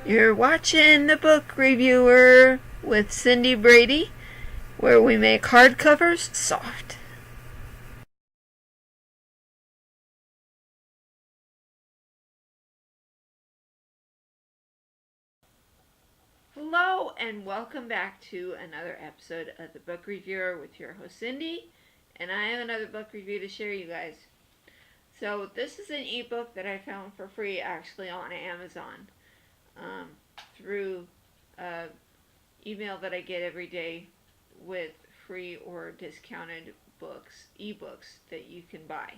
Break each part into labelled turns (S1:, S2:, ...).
S1: You're watching The Book Reviewer with Cindy Brady, where we make hardcovers soft. Hello, and welcome back to another episode of The Book Reviewer with your host Cindy, and I have another book review to share you guys. So this is an ebook that I found for free actually on Amazon through email that I get every day with free or discounted ebooks that you can buy.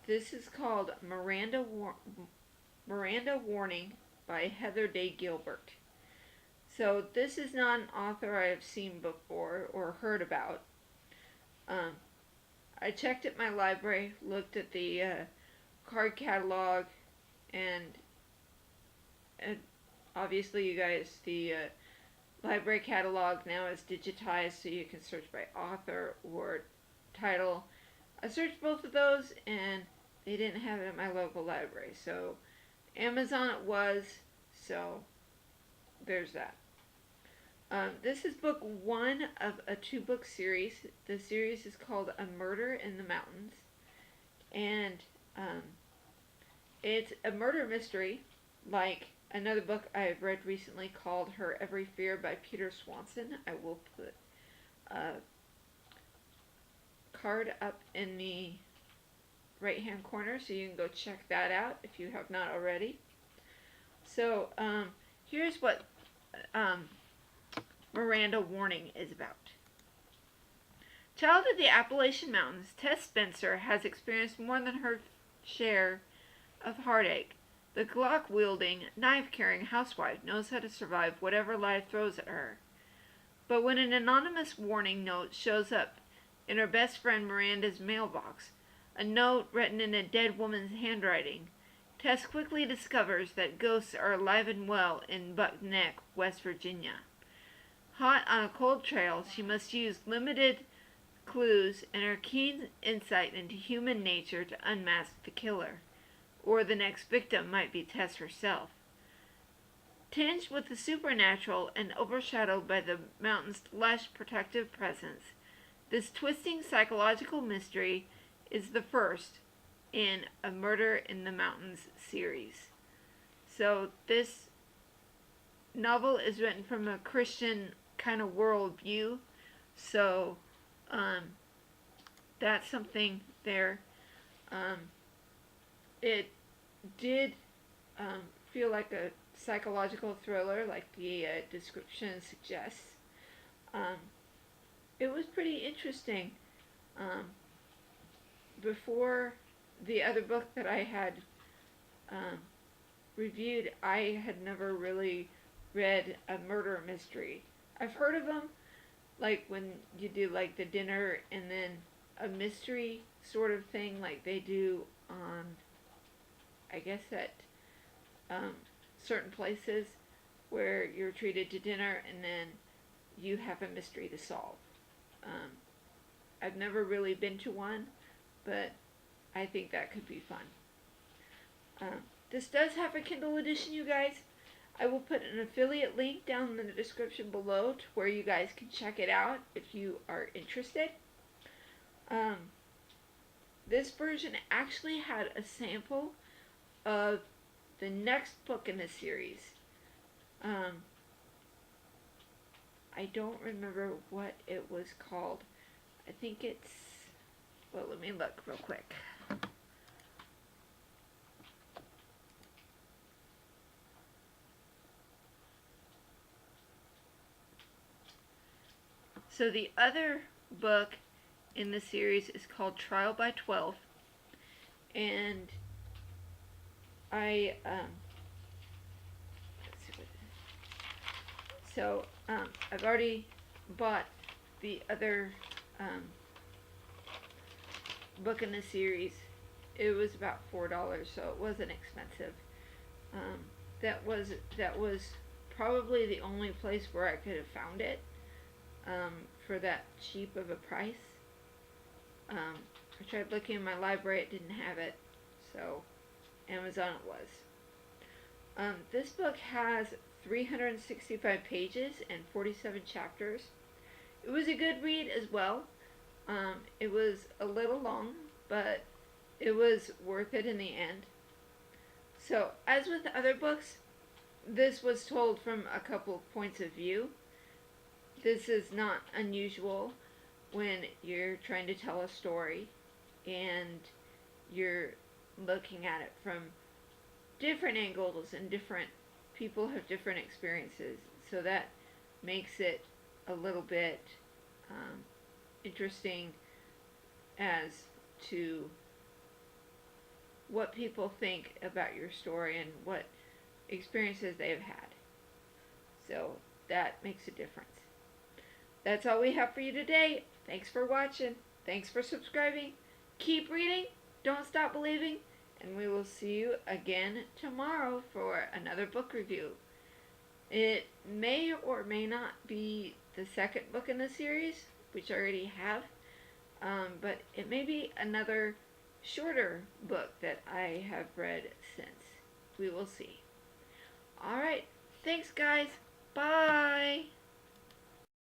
S1: This is called Miranda Warning by Heather Day Gilbert. So this is not an author I have seen before or heard about. I checked at my library, looked at the card catalog, and obviously you guys, the library catalog now is digitized so you can search by author or title. I searched both of those and they didn't have it at my local library, so Amazon it was, so there's that. This is book one of a two-book series. The series is called A Murder in the Mountains, and it's a murder mystery like another book I've read recently called Her Every Fear by Peter Swanson. I will put a card up in the right hand corner so you can go check that out if you have not already. So here's what Miranda Warning is about. Child of the Appalachian Mountains, Tess Spencer has experienced more than her share of heartache. The Glock-wielding, knife-carrying housewife knows how to survive whatever life throws at her. But when an anonymous warning note shows up in her best friend Miranda's mailbox, a note written in a dead woman's handwriting, Tess quickly discovers that ghosts are alive and well in Buck Neck, West Virginia. Hot on a cold trail, she must use limited clues and her keen insight into human nature to unmask the killer. Or the next victim might be Tess herself. Tinged with the supernatural and overshadowed by the mountain's lush protective presence, this twisting psychological mystery is the first in A Murder in the Mountains series. So this novel is written from a Christian kind of worldview, so that's something there. It did feel like a psychological thriller, like the description suggests. It was pretty interesting. Before the other book that I had reviewed, I had never really read a murder mystery. I've heard of them, like when you do like the dinner and then a mystery sort of thing, like they do on, I guess, at certain places where you're treated to dinner and then you have a mystery to solve. I've never really been to one, but I think that could be fun. This does have a Kindle edition, you guys. I will put an affiliate link down in the description below to where you guys can check it out if you are interested. This version actually had a sample of the next book in the series. I don't remember what it was called. I think it's, well, let me look real quick. So the other book in the series is called Trial by 12, and I've already bought the other book in the series. It was about $4, so it wasn't expensive. That was probably the only place where I could have found it for that cheap of a price. I tried looking in my library, it didn't have it, so Amazon it was. This book has 365 pages and 47 chapters. It was a good read as well. It was a little long, but it was worth it in the end. So, as with other books, this was told from a couple of points of view. This is not unusual when you're trying to tell a story and you're looking at it from different angles and different people have different experiences. So that makes it a little bit interesting as to what people think about your story and what experiences they've had. So that makes a difference. That's all we have for you today. Thanks for watching. Thanks for subscribing. Keep reading. Don't stop believing. And we will see you again tomorrow for another book review. It may or may not be the second book in the series, which I already have. But it may be another shorter book that I have read since. We will see. Alright. Thanks, guys. Bye.